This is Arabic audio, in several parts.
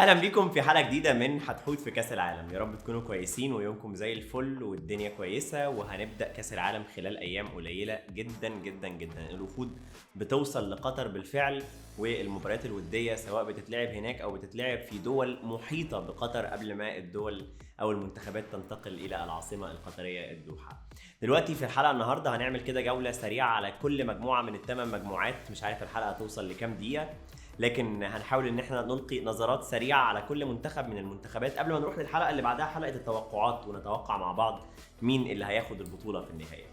اهلا بيكم في حلقه جديده من حتحوت في كاس العالم. يا رب تكونوا كويسين ويومكم زي الفل والدنيا كويسه، وهنبدا كاس العالم خلال ايام قليله جدا جدا جدا. الوفود بتوصل لقطر بالفعل، والمباريات الوديه سواء بتتلعب هناك او بتتلعب في دول محيطه بقطر قبل ما الدول او المنتخبات تنتقل الى العاصمه القطريه الدوحه. دلوقتي في الحلقه النهارده هنعمل كده جوله سريعه على كل مجموعه من الثمان مجموعات. مش عارف الحلقه هتوصل لكام دقيقه، لكن هنحاول ان احنا نلقي نظرات سريعه على كل منتخب من المنتخبات قبل ما نروح للحلقه اللي بعدها، حلقه التوقعات، ونتوقع مع بعض مين اللي هياخد البطوله في النهايه.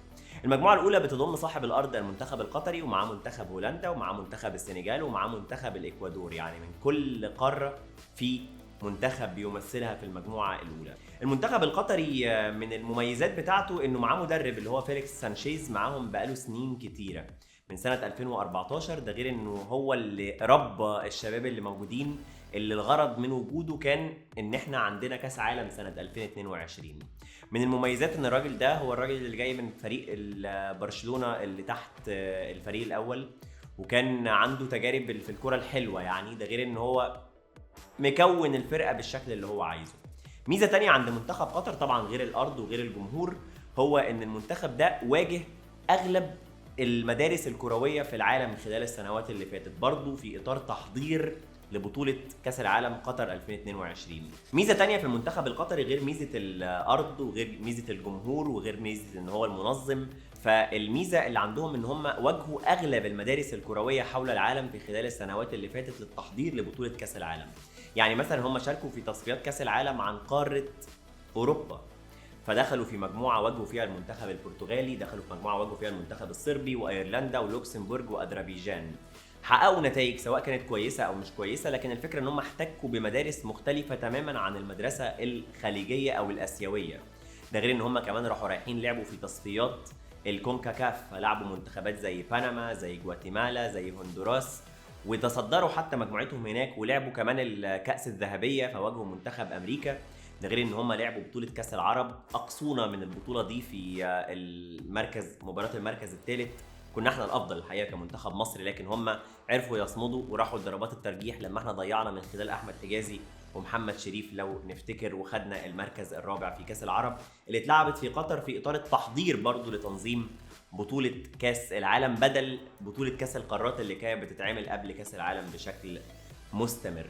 المجموعه الاولى بتضم صاحب الارض المنتخب القطري، ومعاه منتخب هولندا، ومعاه منتخب السنغال، ومعاه منتخب الاكوادور. يعني من كل قاره في منتخب بيمثلها في المجموعه الاولى. المنتخب القطري من المميزات بتاعته انه معاه مدرب اللي هو فيليكس سانشيز، معاهم بقاله سنين كتيره من سنة 2014. ده غير انه هو اللي ربى الشباب اللي موجودين، اللي الغرض من وجوده كان ان احنا عندنا كاس عالم سنة 2022. من المميزات ان الراجل ده هو الراجل اللي جاي من فريق برشلونة اللي تحت الفريق الاول، وكان عنده تجارب في الكرة الحلوة. يعني ده غير ان هو مكون الفرقة بالشكل اللي هو عايزه. ميزة تانية عند منتخب قطر طبعا غير الارض وغير الجمهور، هو ان المنتخب ده واجه اغلب المدارس الكروية في العالم خلال السنوات اللي فاتت، برضو في إطار تحضير لبطولة كأس العالم قطر 2022. ميزة تانية في المنتخب القطري غير ميزة الأرض وغير ميزة الجمهور وغير ميزة إن هو المنظم، فالميزة اللي عندهم إن هم واجهوا أغلب المدارس الكروية حول العالم في خلال السنوات اللي فاتت للتحضير لبطولة كأس العالم. يعني مثلا هم شاركوا في تصفيات كأس العالم عن قارة أوروبا، فدخلوا في مجموعه واجهوا فيها المنتخب البرتغالي، دخلوا في مجموعه واجهوا فيها المنتخب الصربي وايرلندا ولوكسمبورغ واذربيجان. حققوا نتائج سواء كانت كويسه او مش كويسه، لكن الفكره ان هم احتكوا بمدارس مختلفه تماما عن المدرسه الخليجيه او الاسيويه. ده غير ان هم كمان رايحين لعبوا في تصفيات الكونكاكاف، فلعبوا منتخبات زي بنما، زي جواتيمالا، زي هندوراس، وتصدروا حتى مجموعتهم هناك، ولعبوا كمان الكأس الذهبيه فواجهوا منتخب امريكا. ده غير ان هم لعبوا بطوله كاس العرب، اقصونا من البطوله دي في مباراه المركز الثالث. كنا احنا الافضل الحقيقه كمنتخب مصري، لكن هم عرفوا يصمدوا وراحوا لضربات الترجيح لما احنا ضيعنا من خلال احمد حجازي ومحمد شريف لو نفتكر، وخدنا المركز الرابع في كاس العرب اللي اتلعبت في قطر في اطار التحضير برضو لتنظيم بطوله كاس العالم، بدل بطوله كاس القارات اللي كانت بتتعمل قبل كاس العالم بشكل مستمر.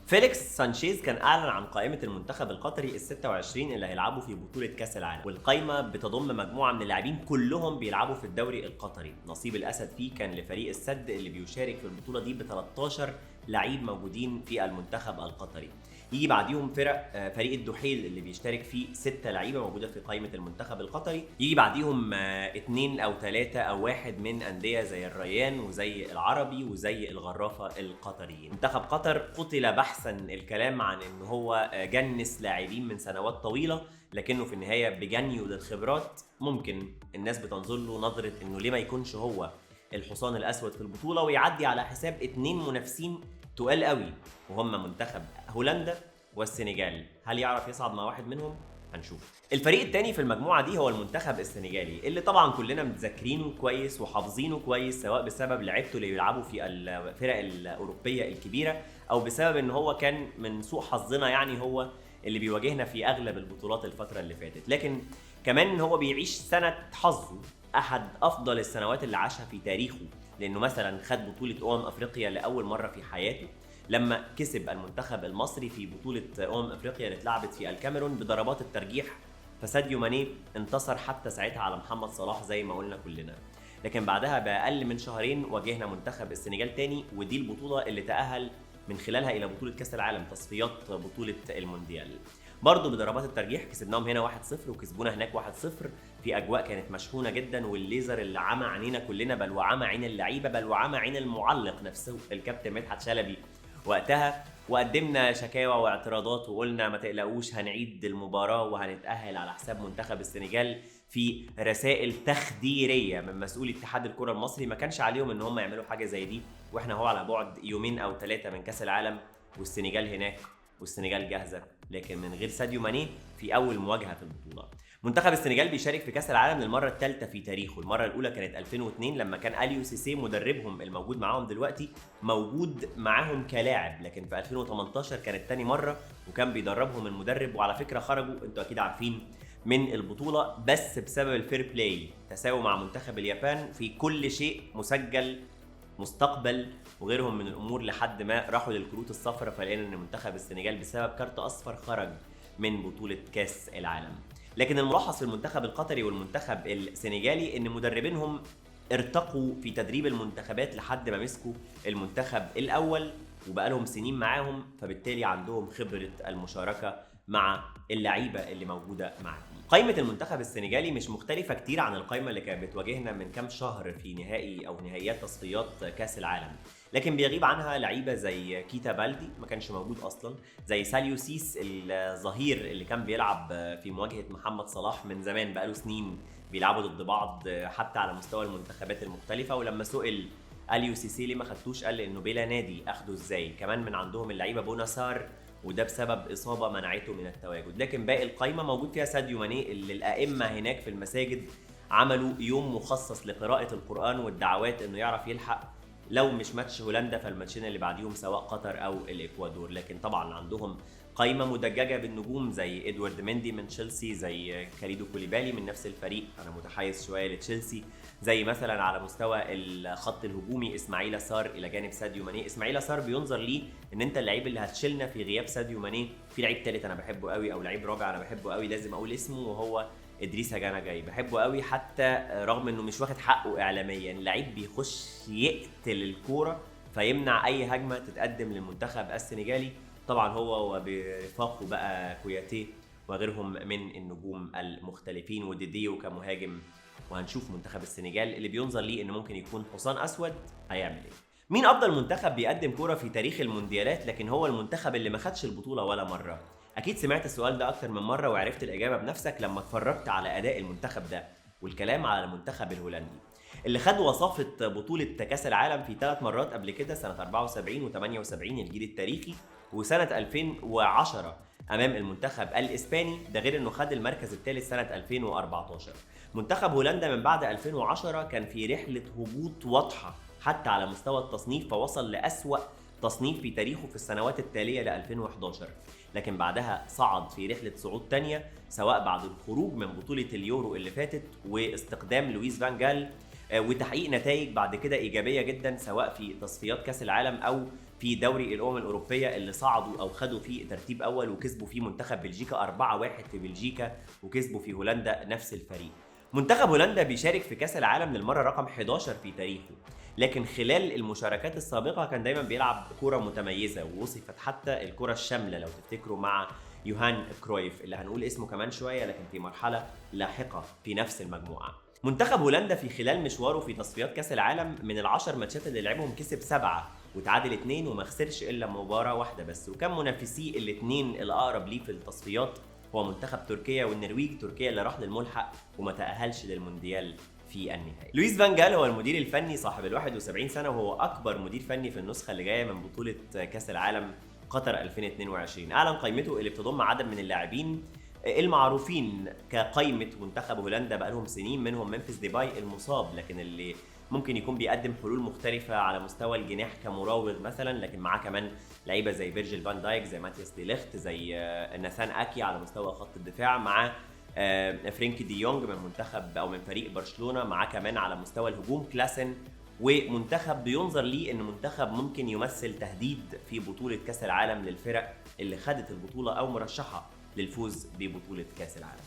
فيليكس سانشيز كان اعلن عن قائمه المنتخب القطري ال 26 اللي هيلعبوا في بطوله كاس العالم، والقائمه بتضم مجموعه من اللاعبين كلهم بيلعبوا في الدوري القطري. نصيب الاسد فيه كان لفريق السد اللي بيشارك في البطوله دي ب 13 لعيب موجودين في المنتخب القطري. يجي بعديهم فريق الدحيل اللي بيشترك فيه 6 لعيبه موجوده في قائمه المنتخب القطري. يجي بعديهم 2 أو 3 أو 1 من انديه زي الريان وزي العربي وزي الغرافه القطريين. منتخب قطر قتل بحثا الكلام عن ان هو جنس لاعبين من سنوات طويله، لكنه في النهايه بجنيه للخبرات ممكن الناس بتنظر له نظره انه ليه ما يكونش هو الحصان الاسود في البطوله ويعدي على حساب 2 منافسين تقال قوي، وهم منتخب هولندا والسنغال. هل يعرف يصعد مع واحد منهم؟ هنشوف. الفريق الثاني في المجموعه دي هو المنتخب السنغالي، اللي طبعا كلنا متذكرينه كويس وحافظينه كويس، سواء بسبب لعيبته اللي بيلعبوا في الفرق الاوروبيه الكبيره، او بسبب ان هو كان من سوء حظنا يعني هو اللي بيواجهنا في اغلب البطولات الفتره اللي فاتت. لكن كمان ان هو بيعيش سنه حظه، احد افضل السنوات اللي عاشها في تاريخه، لانه مثلا خد بطوله افريقيا لاول مره في حياته لما كسب المنتخب المصري في بطولة افريقيا اللي اتلعبت في الكاميرون بضربات الترجيح، فساديو ماني انتصر حتى ساعتها على محمد صلاح زي ما قلنا كلنا. لكن بعدها بأقل من شهرين واجهنا منتخب السنغال تاني، ودي البطولة اللي تأهل من خلالها إلى بطولة كأس العالم، تصفيات بطولة المونديال. برضه بضربات الترجيح كسبناهم هنا 1-0 وكسبونا هناك 1-0 في اجواء كانت مشحونه جدا، والليزر اللي عمى عينينا كلنا، بل وعمى عين اللعيبه، بل وعمى عين المعلق نفسه الكابتن مدحت شلبي وقتها. وقدمنا شكاوى واعتراضات وقلنا ما تقلقوش هنعيد المباراة وهنتأهل على حساب منتخب السنغال، في رسائل تخديرية من مسؤول اتحاد الكرة المصري. ما كانش عليهم ان هم يعملوا حاجة زي دي، واحنا هو على بعد 2 أو 3 من كاس العالم، والسنغال هناك والسنغال جاهزة، لكن من غير ساديو ماني في اول مواجهة في البطولة. منتخب السنغال بيشارك في كاس العالم للمره الثالثه في تاريخه. المره الاولى كانت 2002 لما كان اليو سيسي مدربهم الموجود معاهم دلوقتي موجود معاهم كلاعب، لكن في 2018 كانت تاني مره وكان بيدربهم المدرب. وعلى فكره خرجوا انتوا اكيد عارفين من البطوله بس بسبب الفير بلاي، تساوي مع منتخب اليابان في كل شيء مسجل، مستقبل وغيرهم من الامور، لحد ما راحوا للكروت الصفراء. فلقينا ان منتخب السنغال بسبب كارت اصفر خرج من بطوله كاس العالم. لكن الملاحظ في المنتخب القطري والمنتخب السنغالي ان مدربينهم ارتقوا في تدريب المنتخبات لحد ما مسكوا المنتخب الاول وبقى لهم سنين معاهم، فبالتالي عندهم خبره المشاركه مع اللعيبه اللي موجوده معاهم. قائمه المنتخب السنغالي مش مختلفه كتير عن القائمه اللي كانت بتواجهنا من كام شهر في نهائي او نهائيات تصفيات كاس العالم، لكن بيغيب عنها لعيبه زي كيتا بالدي ما كانش موجود اصلا، زي ساليو سيس الظهير اللي كان بيلعب في مواجهه محمد صلاح من زمان، بقاله سنين بيلعبوا ضد بعض حتى على مستوى المنتخبات المختلفه. ولما سئل اليو سيسي ليه ما خدتوش قال انه بلا نادي اخده ازاي. كمان من عندهم اللعيبه بوناسار وده بسبب اصابه منعته من التواجد. لكن باقي القايمه موجود فيها ساديو ماني اللي الائمه هناك في المساجد عملوا يوم مخصص لقراءه القران والدعوات انه يعرف يلحق لو مش ماتش هولندا فالماتشين اللي بعديهم سواء قطر او الاكوادور. لكن طبعا عندهم قايمه مدججه بالنجوم زي ادوارد مندي من تشيلسي، زي كاليدو كوليبالي من نفس الفريق، انا متحيز شويه لتشيلسي، زي مثلا على مستوى الخط الهجومي اسماعيل سار الى جانب ساديو ماني. اسماعيل سار بينظر ليه ان انت اللعيب اللي هتشيلنا في غياب ساديو ماني. في لعيب ثالث انا بحبه قوي او لعيب رابع انا بحبه قوي لازم اقول اسمه، وهو ادريس جانا جاي. بحبه قوي حتى رغم انه مش واخد حقه اعلاميا، لعيب بيخش يقتل الكوره فيمنع اي هجمه تتقدم للمنتخب السنغالي. طبعا هو وبرفاقه بقى كوياتيه وغيرهم من النجوم المختلفين وديديو كمهاجم. وهنشوف منتخب السنغال اللي بينظر ليه انه ممكن يكون حصان اسود هيعمل ايه. مين افضل منتخب بيقدم كوره في تاريخ المونديالات لكن هو المنتخب اللي ما خدش البطوله ولا مره؟ اكيد سمعت السؤال ده اكتر من مره وعرفت الاجابه بنفسك لما اتفرجت على اداء المنتخب ده، والكلام على المنتخب الهولندي اللي خد وصافه بطوله كاس العالم في 3 مرات قبل كده، سنه 74 و78 الجيل التاريخي، وسنه 2010 امام المنتخب الاسباني، ده غير انه خد المركز الثالث سنه 2014. منتخب هولندا من بعد 2010 كان في رحله هبوط واضحه حتى على مستوى التصنيف، فوصل لأسوأ تصنيف في تاريخه في السنوات التاليه ل 2011، لكن بعدها صعد في رحله صعود تانية سواء بعد الخروج من بطوله اليورو اللي فاتت واستقدام لويس فان جال وتحقيق نتائج بعد كده ايجابيه جدا سواء في تصفيات كاس العالم او في دوري الامم الاوروبيه اللي صعدوا او خدوا فيه ترتيب اول وكسبوا فيه منتخب بلجيكا 4-1 في بلجيكا، وكسبوا في هولندا نفس الفريق. منتخب هولندا بيشارك في كاس العالم للمره رقم 11 في تاريخه، لكن خلال المشاركات السابقه كان دايما بيلعب كره متميزه ووصفت حتى الكره الشامله لو تفتكروا مع يوهان كرويف اللي هنقول اسمه كمان شويه لكن في مرحله لاحقه في نفس المجموعه. منتخب هولندا في خلال مشواره في تصفيات كاس العالم من ال10 ماتشات اللي لعبهم كسب 7 وتعادل 2 وما خسرش الا مباراه واحده بس، وكان منافسيه الاثنين الاقرب ليه في التصفيات هو منتخب تركيا والنرويج، تركيا اللي راح للملحق وما تأهلش للمونديال في النهائي. لويس فان جال هو المدير الفني صاحب ال 71 سنه وهو اكبر مدير فني في النسخه اللي جايه من بطوله كاس العالم قطر 2022. اعلن قائمته اللي بتضم عدد من اللاعبين المعروفين كقائمه منتخب هولندا بقالهم سنين، منهم ممفيس ديباي المصاب لكن اللي ممكن يكون بيقدم حلول مختلفه على مستوى الجناح كمراوغ مثلا، لكن معاه كمان لعيبه زي فيرجيل فان دايك، زي ماتياس دي ليخت، زي ناثان اكي على مستوى خط الدفاع، معاه فرينكي دي يونج من منتخب او من فريق برشلونه، معاه كمان على مستوى الهجوم كلاسن، ومنتخب بينظر ليه ان منتخب ممكن يمثل تهديد في بطوله كاس العالم للفرق اللي خدت البطوله او مرشحه للفوز ببطوله كاس العالم.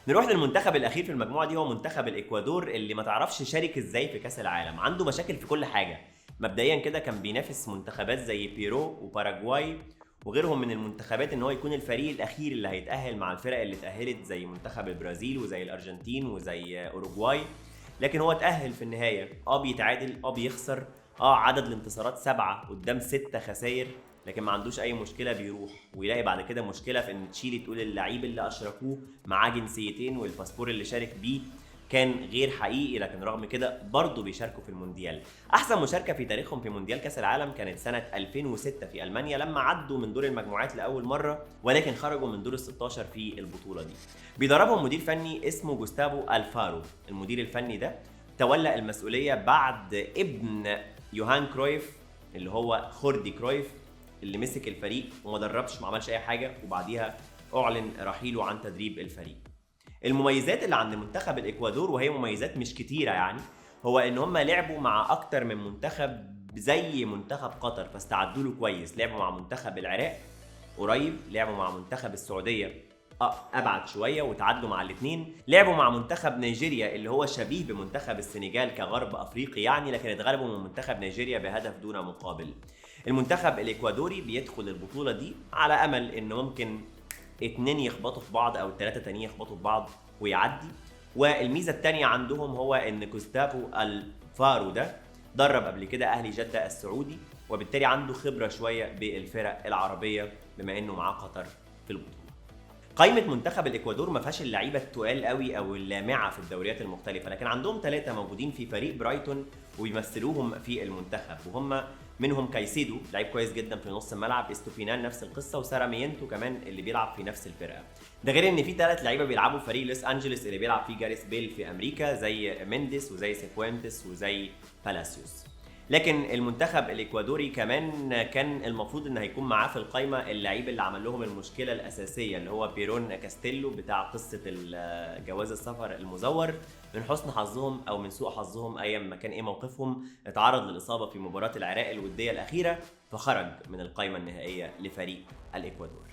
نروح للمنتخب الاخير في المجموعه دي، هو منتخب الاكوادور اللي ما تعرفش شارك ازاي في كاس العالم، عنده مشاكل في كل حاجه. مبدئيا كده كان بينافس منتخبات زي بيرو وباراغواي وغيرهم من المنتخبات ان هو يكون الفريق الاخير اللي هيتاهل مع الفرق اللي اتاهلت زي منتخب البرازيل وزي الارجنتين وزي اوروغواي، لكن هو اتاهل في النهايه، بيتعادل، بيخسر، عدد الانتصارات 7 قدام 6 خسائر، لكن ما عندوش اي مشكله بيروح ويلاقي بعد كده مشكله في ان تشيلي تقول اللعيب اللي اشركوه معاه جنسيتين والباسبور اللي شارك بيه كان غير حقيقي، لكن رغم كده برضه بيشاركوا في المونديال. احسن مشاركه في تاريخهم في مونديال كاس العالم كانت سنه 2006 في المانيا لما عدوا من دور المجموعات لاول مره، ولكن خرجوا من دور ال 16 في البطوله دي. بيدربهم مدير فني اسمه جوستافو الفارو. المدير الفني ده تولى المسؤوليه بعد ابن يوهان كرويف اللي هو خوردي كرويف، اللي مسك الفريق وما دربش، ما عملش اي حاجه، وبعديها اعلن رحيله عن تدريب الفريق. المميزات اللي عند منتخب الاكوادور، وهي مميزات مش كتيره يعني، هو ان هم لعبوا مع اكتر من منتخب زي منتخب قطر فاستعدوا له كويس. لعبوا مع منتخب العراق قريب، لعبوا مع منتخب السعوديه ابعد شويه وتعادلوا مع الاثنين، لعبوا مع منتخب نيجيريا اللي هو شبيه بمنتخب السنغال كغرب افريقي يعني، لكن اتغلبوا من منتخب نيجيريا بهدف دون مقابل. المنتخب الاكوادوري بيدخل البطوله دي على امل ان ممكن 2 يخبطوا في بعض او 3 تانيين يخبطوا في بعض ويعدي. والميزه الثانيه عندهم هو ان جوستافو الفارو ده درب قبل كده اهلي جده السعودي، وبالتالي عنده خبره شويه بالفرق العربيه بما انه معاه قطر في البطوله. قائمه منتخب الاكوادور ما فيهاش اللعيبه التقال قوي او اللامعه في الدوريات المختلفه، لكن عندهم 3 موجودين في فريق برايتون وبيمثلوهم في المنتخب، وهم منهم كايسيدو لعيب كويس جدا في نص الملعب، استوبينان نفس القصه، وسارامينتو كمان اللي بيلعب في نفس الفرقه. ده غير ان في 3 لعيبه بيلعبوا فريق لوس انجلوس اللي بيلعب فيه جاريث بيل في امريكا، زي مينديس وزي سيفوينتس وزي بالاسيوس. لكن المنتخب الاكوادوري كمان كان المفروض ان هيكون معاه في القائمه اللعيب اللي عمل لهم المشكله الاساسيه اللي هو بيرون كاستيلو بتاع قصه جواز السفر المزور. من حسن حظهم او من سوء حظهم ايا ما كان ايه موقفهم، اتعرض للاصابه في مباراه العراق الوديه الاخيره فخرج من القائمه النهائيه لفريق الاكوادور.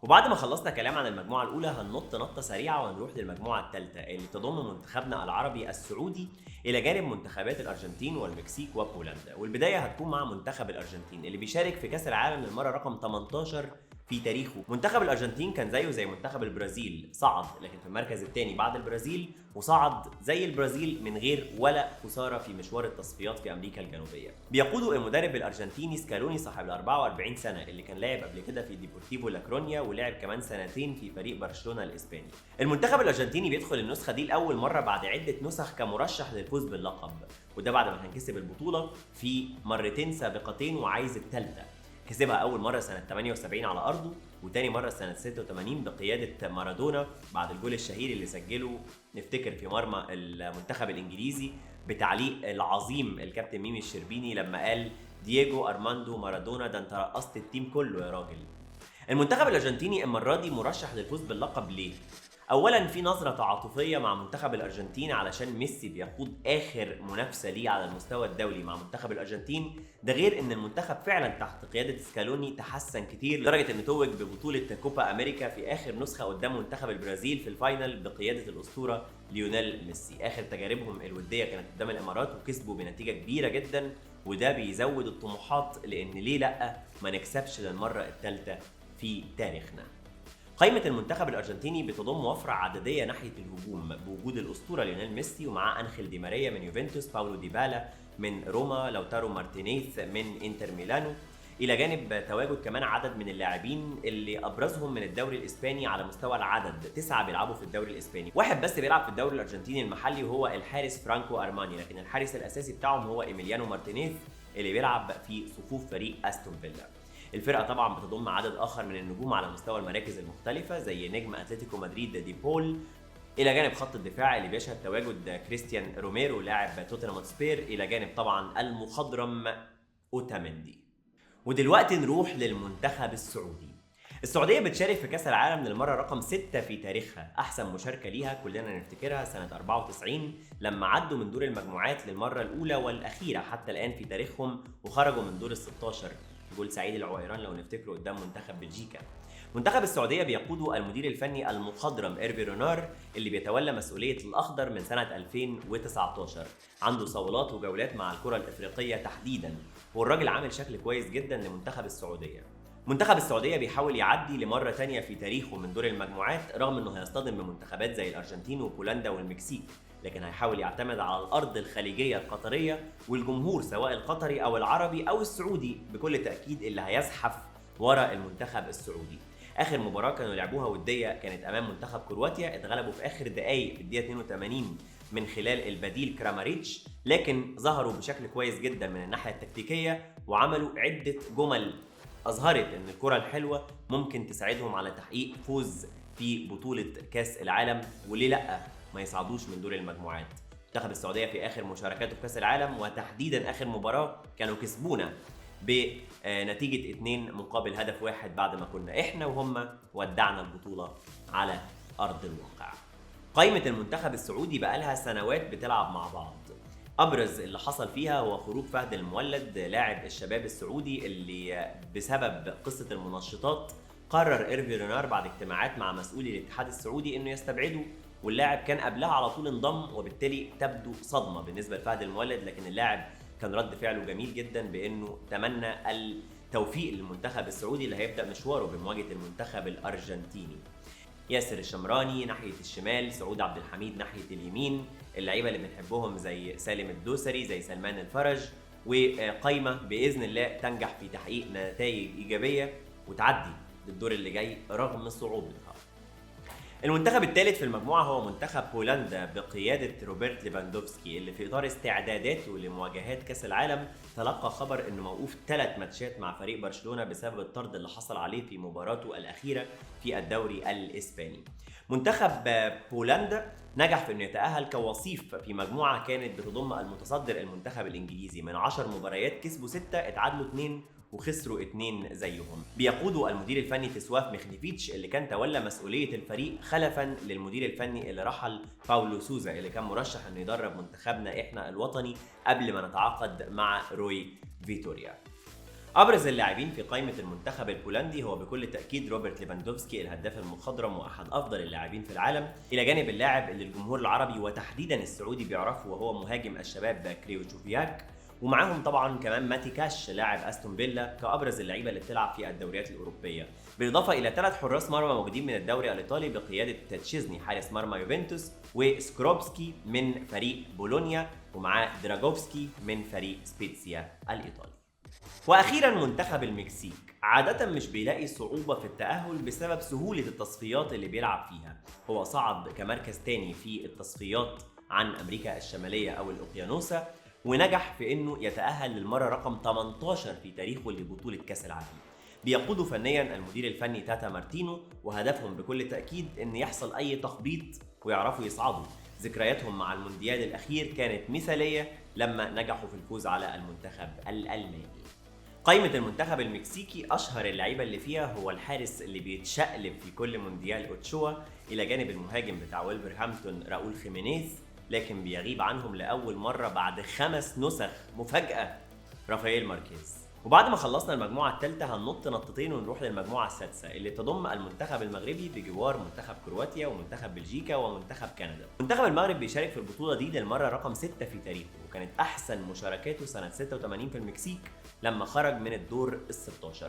وبعد ما خلصنا كلام عن المجموعه الاولى هننط نطه سريعه ونروح للمجموعه الثالثه اللي تضم منتخبنا العربي السعودي الى جانب منتخبات الارجنتين والمكسيك وبولندا. والبدايه هتكون مع منتخب الارجنتين اللي بيشارك في كاس العالم للمره رقم 18 في تاريخه. منتخب الارجنتين كان زيه زي منتخب البرازيل، صعد لكن في المركز الثاني بعد البرازيل، وصعد زي البرازيل من غير ولا خساره في مشوار التصفيات في امريكا الجنوبيه. بيقوده المدرب الارجنتيني سكالوني صاحب ال 44 سنه اللي كان لاعب قبل كده في ديبورتيفو لاكرونيا ولعب كمان 2 سنين في فريق برشلونه الاسباني. المنتخب الارجنتيني بيدخل النسخه دي لاول مره بعد عده نسخ كمرشح للفوز باللقب، وده بعد ما كان كسب البطوله في مرتين سابقتين وعايز الثالثه. كسبها اول مره سنه 78 على ارضه، وتاني مره سنه 86 بقياده مارادونا بعد الجول الشهير اللي سجله نفتكر في مرمى المنتخب الانجليزي بتعليق العظيم الكابتن ميمي الشربيني لما قال دييجو ارماندو مارادونا ده انت رقصت التيم كله يا راجل. المنتخب الارجنتيني المره دي مرشح للفوز باللقب ليه؟ اولا في نظره تعاطفيه مع منتخب الارجنتين علشان ميسي بيخوض اخر منافسه ليه على المستوى الدولي مع منتخب الارجنتين، ده غير ان المنتخب فعلا تحت قياده سكالوني تحسن كتير لدرجه انه توج ببطوله كوبا امريكا في اخر نسخه قدام منتخب البرازيل في الفاينل بقياده الاسطوره ليونيل ميسي. اخر تجاربهم الوديه كانت قدام الامارات وكسبوا بنتيجه كبيره جدا، وده بيزود الطموحات لان ليه لا ما نكسبش للمره الثالثه في تاريخنا. قائمة المنتخب الأرجنتيني بتضم وفرة عددية ناحية الهجوم بوجود الأسطورة ليونيل ميسي ومعاه أنخيل دي ماريا من يوفنتوس، باولو ديبالا من روما، لوتارو مارتينيز من إنتر ميلانو، إلى جانب تواجد كمان عدد من اللاعبين اللي أبرزهم من الدوري الإسباني على مستوى العدد، 9 بيلعبوا في الدوري الإسباني، واحد بس بيلعب في الدوري الأرجنتيني المحلي وهو الحارس فرانكو أرماني، لكن الحارس الأساسي بتاعهم هو إيميليانو مارتينيز اللي بيلعب في صفوف فريق أستون فيلا. الفرقه طبعا بتضم عدد اخر من النجوم على مستوى المراكز المختلفه زي نجم اتلتيكو مدريد دي بول، الى جانب خط الدفاع اللي بيشهد تواجد كريستيان روميرو لاعب توتنهام هوتسبير، الى جانب طبعا المخضرم اوتاميندي. ودلوقتي نروح للمنتخب السعودي. السعوديه بتشارك في كاس العالم للمره رقم 6 في تاريخها. احسن مشاركه ليها كلنا نفتكرها سنه 94 لما عدوا من دور المجموعات للمره الاولى والاخيره حتى الان في تاريخهم وخرجوا من دور ال 16 جول سعيد العويران لو نفتكروا قدام منتخب بلجيكا. منتخب السعوديه بيقوده المدير الفني المخضرم إيرفي رونار اللي بيتولى مسؤوليه الاخضر من سنه 2019. عنده صولات وجولات مع الكره الافريقيه تحديدا، والراجل عامل شكل كويس جدا لمنتخب السعوديه. منتخب السعوديه بيحاول يعدي لمره تانية في تاريخه من دور المجموعات رغم انه هيصطدم بمنتخبات زي الارجنتين وبولندا والمكسيك، لكن هيحاول يعتمد على الارض الخليجيه القطريه والجمهور سواء القطري او العربي او السعودي بكل تاكيد اللي هيزحف ورا المنتخب السعودي. اخر مباراه كانوا لعبوها وديه كانت امام منتخب كرواتيا، اتغلبوا في اخر دقائق في الدقيقه 82 من خلال البديل كراماريتش، لكن ظهروا بشكل كويس جدا من الناحية التكتيكية وعملوا عدة جمل أظهرت أن الكرة الحلوة ممكن تساعدهم على تحقيق فوز في بطولة كأس العالم، وليه لأ ما يصعدوش من دور المجموعات. منتخب السعودية في آخر مشاركاته في كأس العالم وتحديدا آخر مباراة كانوا كسبونا بنتيجة 2-1 بعد ما كنا احنا وهم ودعنا البطولة على أرض الواقع. قائمة المنتخب السعودي بقالها سنوات بتلعب مع بعض. أبرز اللي حصل فيها هو خروج فهد المولد لاعب الشباب السعودي اللي بسبب قصة المنشطات قرر إيرفي رينار بعد اجتماعات مع مسؤولي الاتحاد السعودي إنه يستبعده، واللاعب كان قبلها على طول انضم، وبالتالي تبدو صدمة بالنسبة لفهد المولد، لكن اللاعب كان رد فعله جميل جدا بانه تمنى التوفيق للمنتخب السعودي اللي هيبدا مشواره بمواجهه المنتخب الارجنتيني. ياسر الشمراني ناحيه الشمال، سعود عبد الحميد ناحيه اليمين، اللعيبه اللي بنحبهم زي سالم الدوسري زي سلمان الفرج، وقايمه باذن الله تنجح في تحقيق نتائج ايجابيه وتعدي للدور اللي جاي رغم صعوبتها. المنتخب الثالث في المجموعة هو منتخب بولندا بقيادة روبرت ليفاندوفسكي، اللي في إطار استعداداته لمواجهات كأس العالم تلقى خبر إنه موقوف 3 ماتشات مع فريق برشلونة بسبب الطرد اللي حصل عليه في مباراته الأخيرة في الدوري الإسباني. منتخب بولندا نجح في إنه يتأهل كوصيف في مجموعة كانت بتضم المتصدر المنتخب الإنجليزي، من 10 مباريات كسبوا 6، اتعادلوا 2 وخسروا 2 زيهم. بيقوده المدير الفني تسواف ميخنيفيتش اللي كان تولى مسؤولية الفريق خلفا للمدير الفني اللي رحل باولو سوزا، اللي كان مرشح انه يدرب منتخبنا احنا الوطني قبل ما نتعاقد مع روي فيتوريا. ابرز اللاعبين في قائمة المنتخب البولندي هو بكل تأكيد روبرت ليفاندوفسكي الهداف المخضرم واحد افضل اللاعبين في العالم، الى جانب اللاعب اللي الجمهور العربي وتحديدا السعودي بيعرفه وهو مهاجم الشباب كريوتشوفياك، ومعاهم طبعا كمان ماتي كاش لاعب استون فيلا كابرز اللعيبه اللي بتلعب في الدوريات الاوروبيه، بالاضافه الى 3 حراس مرمى موجودين من الدوري الايطالي بقياده تشيزني حارس مرمى يوفنتوس، وسكروبسكي من فريق بولونيا، ومعاه دراجوفسكي من فريق سبيتسيا الايطالي. واخيرا منتخب المكسيك عاده مش بيلاقي صعوبه في التاهل بسبب سهوله التصفيات اللي بيلعب فيها، هو صعد كمركز تاني في التصفيات عن امريكا الشماليه او الاوقيانوسا، ونجح في انه يتأهل للمرة رقم 18 في تاريخه لبطولة كأس العالم. بيقوده فنيا المدير الفني تاتا مارتينو، وهدفهم بكل تأكيد ان يحصل اي تخبيط ويعرفوا يصعدوا. ذكرياتهم مع المونديال الاخير كانت مثالية لما نجحوا في الفوز على المنتخب الألماني. قائمة المنتخب المكسيكي اشهر اللعيبة اللي فيها هو الحارس اللي بيتشقلب في كل مونديال اوتشوا، الى جانب المهاجم بتاع ويلفرهامبتون راؤول خيمينيز، لكن بيغيب عنهم لأول مرة بعد 5 نسخ مفاجأة رافائيل ماركيز. وبعد ما خلصنا المجموعة الثالثة هننط نطتين ونروح للمجموعة السادسة اللي تضم المنتخب المغربي بجوار منتخب كرواتيا ومنتخب بلجيكا ومنتخب كندا. منتخب المغرب بيشارك في البطولة دي للمرة رقم 6 في تاريخه، وكانت أحسن مشاركاته سنة 86 في المكسيك لما خرج من الدور ال16.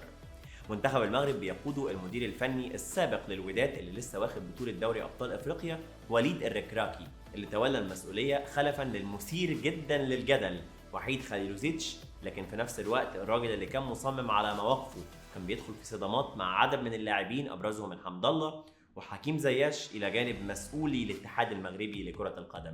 منتخب المغرب بيقوده المدير الفني السابق للوداد اللي لسه واخد بطولة دوري أبطال أفريقيا وليد الركراكي، اللي تولى المسؤولية خلفا للمثير جدا للجدل وحيد خليلوزيتش، لكن في نفس الوقت الراجل اللي كان مصمم على مواقفه كان بيدخل في صدامات مع عدد من اللاعبين ابرزهم الحمد الله وحكيم زياش، الى جانب مسؤولي الاتحاد المغربي لكرة القدم.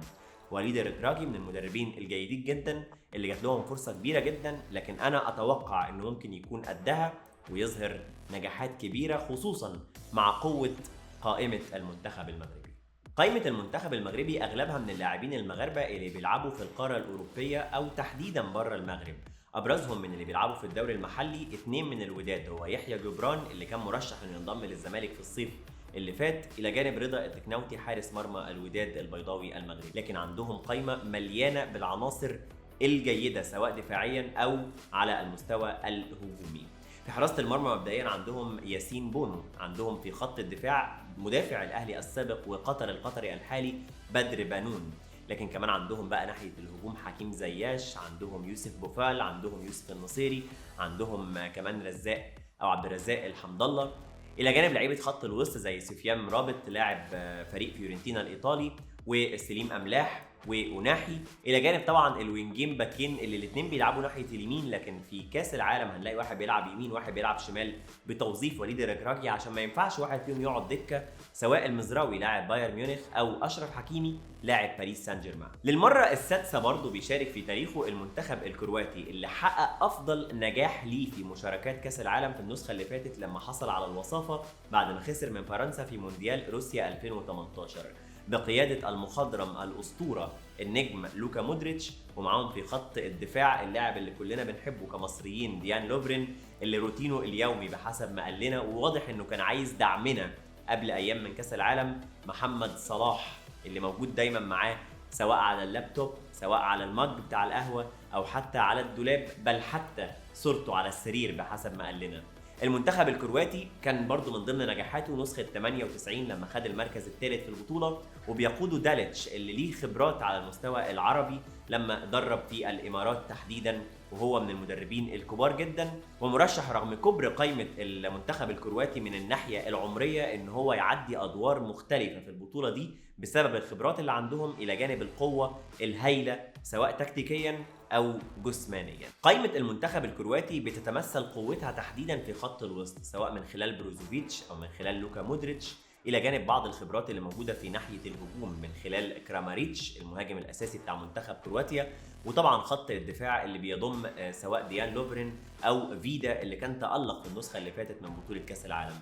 وليد الركراكي من المدربين الجيدين جدا اللي جات لهم فرصة كبيرة جدا، لكن انا اتوقع انه ممكن يكون قدها ويظهر نجاحات كبيرة خصوصا مع قوة قائمة المنتخب المغربي. قائمة المنتخب المغربي أغلبها من اللاعبين المغاربة اللي بيلعبوا في القارة الأوروبية أو تحديداً بره المغرب، أبرزهم من اللي بيلعبوا في الدوري المحلي 2 من الوداد، هو يحيى جبران اللي كان مرشح إنه ينضم للزمالك في الصيف اللي فات، إلى جانب رضا التكناوتي حارس مرمى الوداد البيضاوي المغربي. لكن عندهم قائمة مليانة بالعناصر الجيدة سواء دفاعياً أو على المستوى الهجومي. في حراسة المرمى مبدئيا عندهم ياسين بونو، عندهم في خط الدفاع مدافع الاهلي السابق وقطر القطري الحالي بدر بانون، لكن كمان عندهم بقى ناحيه الهجوم حكيم زياش، عندهم يوسف بوفال، عندهم يوسف النصيري، عندهم كمان رزاق او عبد الرزاق الحمد الله، الى جانب لعيبه خط الوسط زي سفيان مرابط لاعب فريق فيورنتينا الايطالي، وسليم املاح وأوناحي، الى جانب طبعا الوينجين باكين اللي الاثنين بيلعبوا ناحيه اليمين، لكن في كاس العالم هنلاقي واحد بيلعب يمين واحد بيلعب شمال بتوظيف وليد الركراكي، عشان ما ينفعش واحد فيهم يقعد دكه، سواء المزراوي لاعب بايرن ميونخ او اشرف حكيمي لاعب باريس سان جيرمان. للمره السادسه برضه بيشارك في تاريخه المنتخب الكرواتي اللي حقق افضل نجاح ليه في مشاركات كاس العالم في النسخه اللي فاتت لما حصل على الوصافه بعد ما خسر من فرنسا في مونديال روسيا 2018 بقياده المخضرم الاسطوره النجم لوكا مودريتش، ومعاهم في خط الدفاع اللاعب اللي كلنا بنحبه كمصريين ديان لوفرين اللي روتينه اليومي بحسب ما قال لنا، وواضح انه كان عايز دعمنا قبل ايام من كاس العالم، محمد صلاح اللي موجود دايما معاه سواء على اللابتوب سواء على المج بتاع القهوه او حتى على الدولاب، بل حتى صورته على السرير بحسب ما قال لنا. المنتخب الكرواتي كان برضو من ضمن نجاحاته نسخة 98 لما خد المركز الثالث في البطولة، وبيقوده داليتش اللي ليه خبرات على المستوى العربي لما درب في الإمارات تحديدا، وهو من المدربين الكبار جدا، ومرشح رغم كبر قائمة المنتخب الكرواتي من الناحية العمرية ان هو يعدي ادوار مختلفة في البطولة دي بسبب الخبرات اللي عندهم الى جانب القوة الهائلة سواء تكتيكيا او جسمانيا. قائمة المنتخب الكرواتي بتتمثل قوتها تحديدا في خط الوسط، سواء من خلال بروزوفيتش او من خلال لوكا مودريتش، الى جانب بعض الخبرات اللي موجوده في ناحيه الهجوم من خلال كراماريتش المهاجم الاساسي بتاع منتخب كرواتيا، وطبعا خط الدفاع اللي بيضم سواء ديان لوفرين او فيدا اللي كان تألق في النسخه اللي فاتت من بطوله كاس العالم.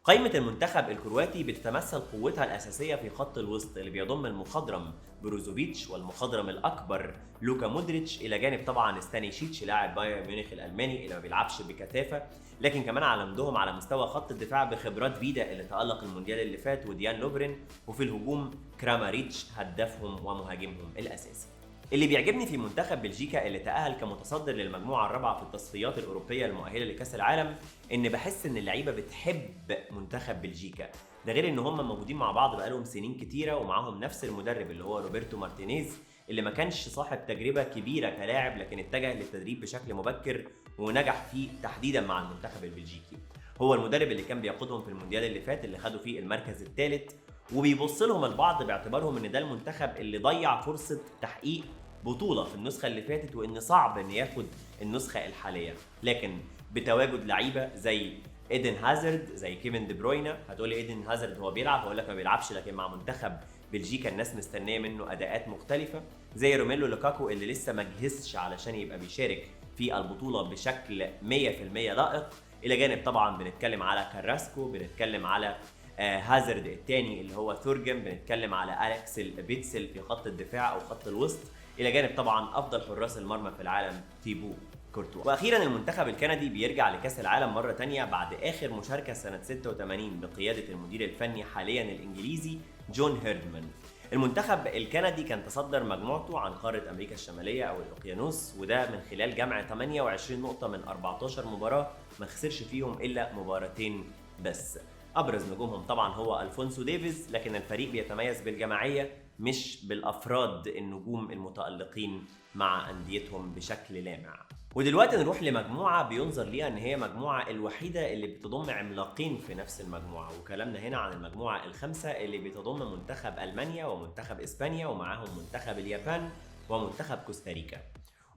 قائمة المنتخب الكرواتي بتتمثل قوتها الأساسية في خط الوسط اللي بيضم المخضرم بروزوفيتش والمخضرم الأكبر لوكا مودريتش، إلى جانب طبعا ستانيشيتش لاعب بايرن ميونخ الألماني اللي ما بيلعبش بكثافة، لكن كمان عندهم على مستوى خط الدفاع بخبرات فيدا اللي تألق المونديال اللي فات وديان لوفرين، وفي الهجوم كراماريتش هدافهم ومهاجمهم الأساسي. اللي بيعجبني في منتخب بلجيكا اللي تأهل كمتصدر للمجموعة الرابعة في التصفيات الأوروبية المؤهلة لكأس العالم إن بحس إن اللعيبة بتحب منتخب بلجيكا، ده غير إن هم موجودين مع بعض بقالهم سنين كتيرة ومعاهم نفس المدرب اللي هو روبرتو مارتينيز اللي ما كانش صاحب تجربة كبيرة كلاعب لكن اتجه للتدريب بشكل مبكر ونجح فيه تحديدا مع المنتخب البلجيكي. هو المدرب اللي كان بيقودهم في المونديال اللي فات اللي خدوا فيه المركز الثالث، وبيبص لهم البعض باعتبارهم ان ده المنتخب اللي ضيع فرصه تحقيق بطوله في النسخه اللي فاتت وان صعب ان ياخد النسخه الحاليه، لكن بتواجد لعيبه زي ايدن هازارد زي كيفن دي بروينا. هتقولي ايدن هازارد هو بيلعب، هقول لك ما بيلعبش، لكن مع منتخب بلجيكا الناس مستنيه منه اداءات مختلفه، زي روميلو لوكاكو اللي لسه ما جهزش علشان يبقى بيشارك في البطوله بشكل 100% لائق، الى جانب طبعا بنتكلم على كاراسكو، بنتكلم على هازارد الثاني اللي هو ثورجن، بنتكلم على أليكسل بيتسل في خط الدفاع او خط الوسط، الى جانب طبعا افضل حراس المرمى في العالم تيبو كورتوا. واخيرا المنتخب الكندي بيرجع لكاس العالم مره ثانيه بعد اخر مشاركه سنه 86 بقياده المدير الفني حاليا الانجليزي جون هيردمان. المنتخب الكندي كان تصدر مجموعته عن قاره امريكا الشماليه او الاوقيانوس، وده من خلال جمع 28 نقطه من 14 مباراه ما خسرش فيهم الا مباراتين بس. ابرز نجومهم طبعا هو الفونسو ديفيز، لكن الفريق بيتميز بالجماعيه مش بالافراد النجوم المتالقين مع انديتهم بشكل لامع. ودلوقتي نروح لمجموعه بينظر ليها ان هي مجموعه الوحيده اللي بتضم عملاقين في نفس المجموعه، وكلامنا هنا عن المجموعه الخامسه اللي بتضم منتخب المانيا ومنتخب اسبانيا ومعاهم منتخب اليابان ومنتخب كوستاريكا.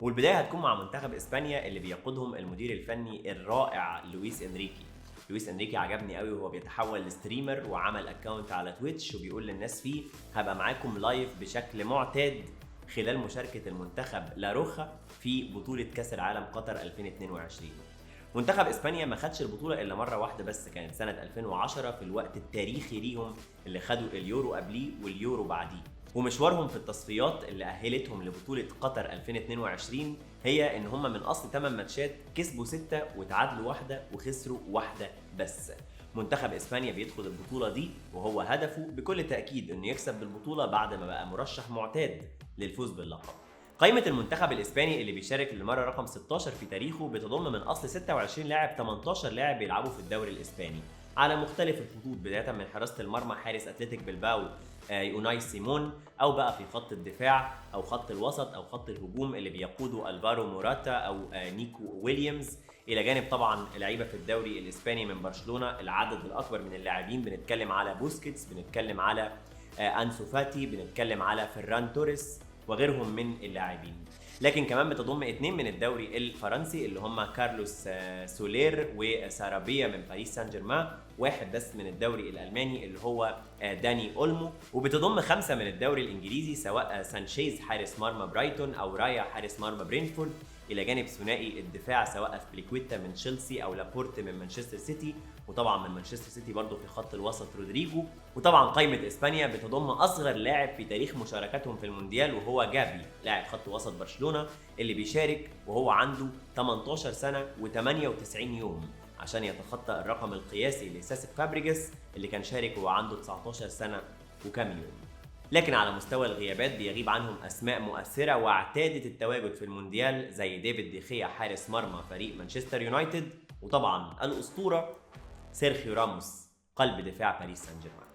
والبدايه هتكون مع منتخب اسبانيا اللي بيقودهم المدير الفني الرائع لويس انريكي. لويس انريكي عجبني قوي وهو بيتحول لستريمر وعمل اكونت على تويتش وبيقول للناس فيه هبقى معاكم لايف بشكل معتاد خلال مشاركة المنتخب لاروخا في بطولة كأس العالم قطر 2022. منتخب اسبانيا ما خدش البطولة الا مرة واحدة بس، كانت سنة 2010 في الوقت التاريخي ليهم اللي خدوا اليورو قبليه واليورو بعديه. ومشوارهم في التصفيات اللي أهلتهم لبطولة قطر 2022 هي ان هم من اصل 8 ماتشات كسبوا 6 وتعادلوا 1 وخسروا 1 بس. منتخب اسبانيا بيدخل البطولة دي وهو هدفه بكل تأكيد انه يكسب بالبطولة بعد ما بقى مرشح معتاد للفوز باللقب. قائمة المنتخب الاسباني اللي بيشارك للمرة رقم 16 في تاريخه بتضم من اصل 26 لاعب 18 لاعب بيلعبوا في الدوري الاسباني على مختلف الخطوط، بداية من حراسة المرمى حارس اتلتيك بلباو يوناي سيمون، او بقى في خط الدفاع او خط الوسط او خط الهجوم اللي بيقوده الفارو موراتا او نيكو ويليامز، الى جانب طبعا لعيبه في الدوري الاسباني من برشلونه العدد الاكبر من اللاعبين، بنتكلم على بوسكيتس، بنتكلم على انسو فاتي، بنتكلم على فيران توريس، وغيرهم من اللاعبين. لكن كمان بتضم 2 من الدوري الفرنسي اللي هم كارلوس سولير وسارابيا من باريس سان جيرمان، واحد بس من الدوري الالماني اللي هو داني اولمو، وبتضم 5 من الدوري الانجليزي سواء سانشيز حارس مرمى برايتون او رايا حارس مرمى برينفورد، الى جانب ثنائي الدفاع سواء فليكويتا من تشيلسي او لابورت من مانشستر سيتي، وطبعا من مانشستر سيتي برضه في خط الوسط رودريجو. وطبعا قائمه اسبانيا بتضم اصغر لاعب في تاريخ مشاركتهم في المونديال وهو جابي لاعب خط وسط برشلونه اللي بيشارك وهو عنده 18 سنه و98 يوم عشان يتخطى الرقم القياسي لساسك فابريجاس اللي كان شارك وهو عنده 19 سنه وكام يوم. لكن على مستوى الغيابات بيغيب عنهم اسماء مؤثره واعتادت التواجد في المونديال زي ديفيد ديخيا حارس مرمى فريق مانشستر يونايتد، وطبعا الاسطوره سيرخيو راموس قلب دفاع باريس سان جيرمان.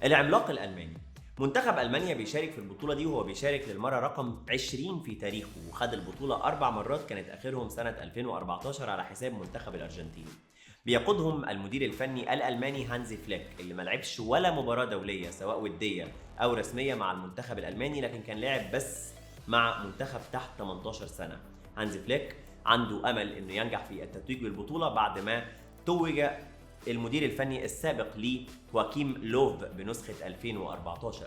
العملاق الالماني منتخب المانيا بيشارك في البطوله دي وهو بيشارك للمره رقم 20 في تاريخه، وخد البطوله 4 مرات كانت اخرهم سنه 2014 على حساب منتخب الارجنتين. بيقودهم المدير الفني الالماني هانزي فليك اللي ما لعبش ولا مباراه دوليه سواء وديه او رسميه مع المنتخب الالماني، لكن كان لاعب بس مع منتخب تحت 18 سنه. هانزي فليك عنده امل انه ينجح في التتويج بالبطوله بعد ما توج المدير الفني السابق ليه هواكيم لوف بنسخه 2014.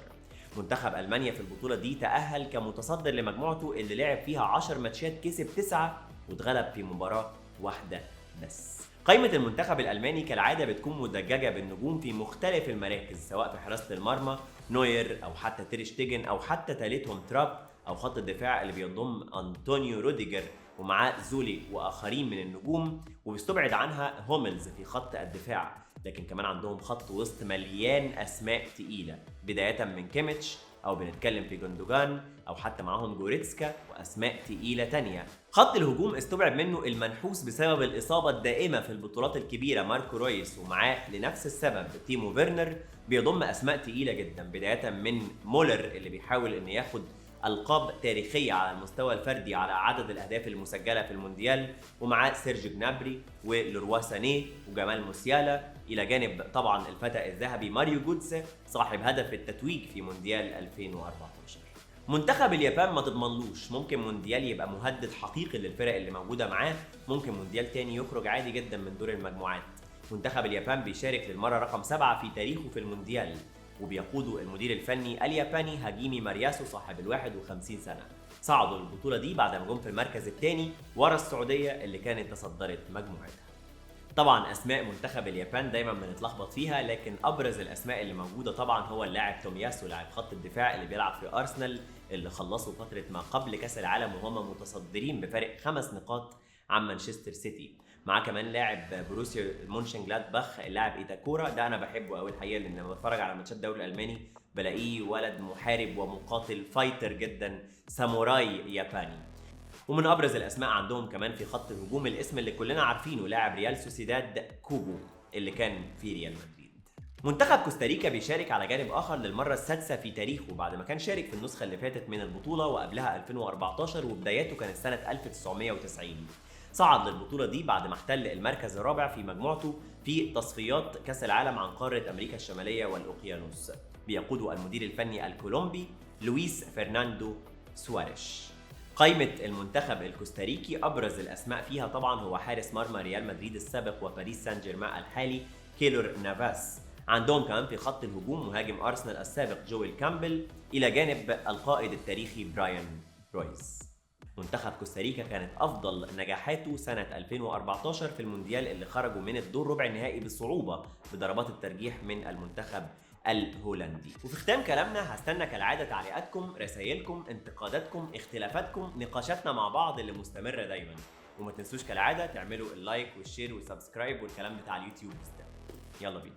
منتخب المانيا في البطوله دي تاهل كمتصدر لمجموعته اللي لعب فيها 10 ماتشات كسب 9 واتغلب في مباراه واحده بس. قائمة المنتخب الألماني كالعادة بتكون مدججة بالنجوم في مختلف المراكز سواء في حراسة المرمى نوير أو حتى تير شتيجن أو حتى ثالثهم تراب، أو خط الدفاع اللي بيضم أنطونيو روديجر ومعاه زولي وآخرين من النجوم، وبيستبعد عنها هوملز في خط الدفاع. لكن كمان عندهم خط وسط مليان أسماء تقيلة بداية من كيميتش أو بنتكلم في جوندوجان أو حتى معاهم جوريتسكا وأسماء تقيلة تانية. خط الهجوم استبعد منه المنحوس بسبب الإصابة الدائمة في البطولات الكبيرة ماركو رويس، ومعاه لنفس السبب تيمو فيرنر. بيضم أسماء تقيلة جدا بداية من مولر اللي بيحاول إنه ياخد ألقاب تاريخية على المستوى الفردي على عدد الأهداف المسجلة في المونديال، ومعاه سيرجيو جنابري ولوروا سانيه وجمال موسيالا، إلى جانب طبعا الفتى الذهبي ماريو جوتسه صاحب هدف التتويج في مونديال 2014. منتخب اليابان ما تضمنلوش، ممكن مونديال يبقى مهدد حقيقي للفرق اللي موجودة معاه، ممكن مونديال تاني يخرج عادي جدا من دور المجموعات. منتخب اليابان بيشارك للمرة رقم 7 في تاريخه في المونديال، وبيقوده المدير الفني الياباني هاجيمي مارياسو صاحب 51 سنة. صعدوا البطولة دي بعد ما جم في المركز الثاني ورا السعودية اللي كانت تصدرت مجموعتها. طبعا اسماء منتخب اليابان دايما بنتلخبط فيها، لكن ابرز الاسماء اللي موجوده طبعا هو اللاعب تومياسو لاعب خط الدفاع اللي بيلعب في ارسنال اللي خلصوا فتره ما قبل كاس العالم وهم متصدرين بفارق 5 نقاط عن مانشستر سيتي. معاه كمان لاعب بروسيا مونشنجلادباخ اللاعب ايتاكورا، ده انا بحبه قوي الحقيقه لان لما بتفرج على ماتشات الدوري الالماني بلاقيه ولد محارب ومقاتل فايتر جدا، ساموراي ياباني. ومن ابرز الاسماء عندهم كمان في خط الهجوم الاسم اللي كلنا عارفينه لاعب ريال سوسيداد كوبو اللي كان في ريال مدريد. منتخب كوستاريكا بيشارك على جانب اخر للمره السادسه في تاريخه بعد ما كان شارك في النسخه اللي فاتت من البطوله وقبلها 2014 وبدايته كانت سنه 1990. صعد للبطوله دي بعد ما احتل المركز الرابع في مجموعته في تصفيات كاس العالم عن قاره امريكا الشماليه والاوقيانوس. بيقوده المدير الفني الكولومبي لويس فرناندو سواريش. قائمة المنتخب الكوستاريكي أبرز الأسماء فيها طبعا هو حارس مرمى ريال مدريد السابق وباريس سان جيرمان الحالي كيلور نافاس. عندهم كمان في خط الهجوم مهاجم أرسنال السابق جويل كامبل إلى جانب القائد التاريخي براين رويس. منتخب كوستاريكا كانت أفضل نجاحاته سنة 2014 في المونديال اللي خرجوا من الدور ربع النهائي بصعوبة بضربات الترجيح من المنتخب الهولندي. وفي ختام كلامنا هستنى كالعاده تعليقاتكم، رسائلكم، انتقاداتكم، اختلافاتكم، نقاشاتنا مع بعض اللي مستمره دايما. وما تنسوش كالعاده تعملوا اللايك والشير والسبسكرايب والكلام بتاع اليوتيوب ده. يلا بينا.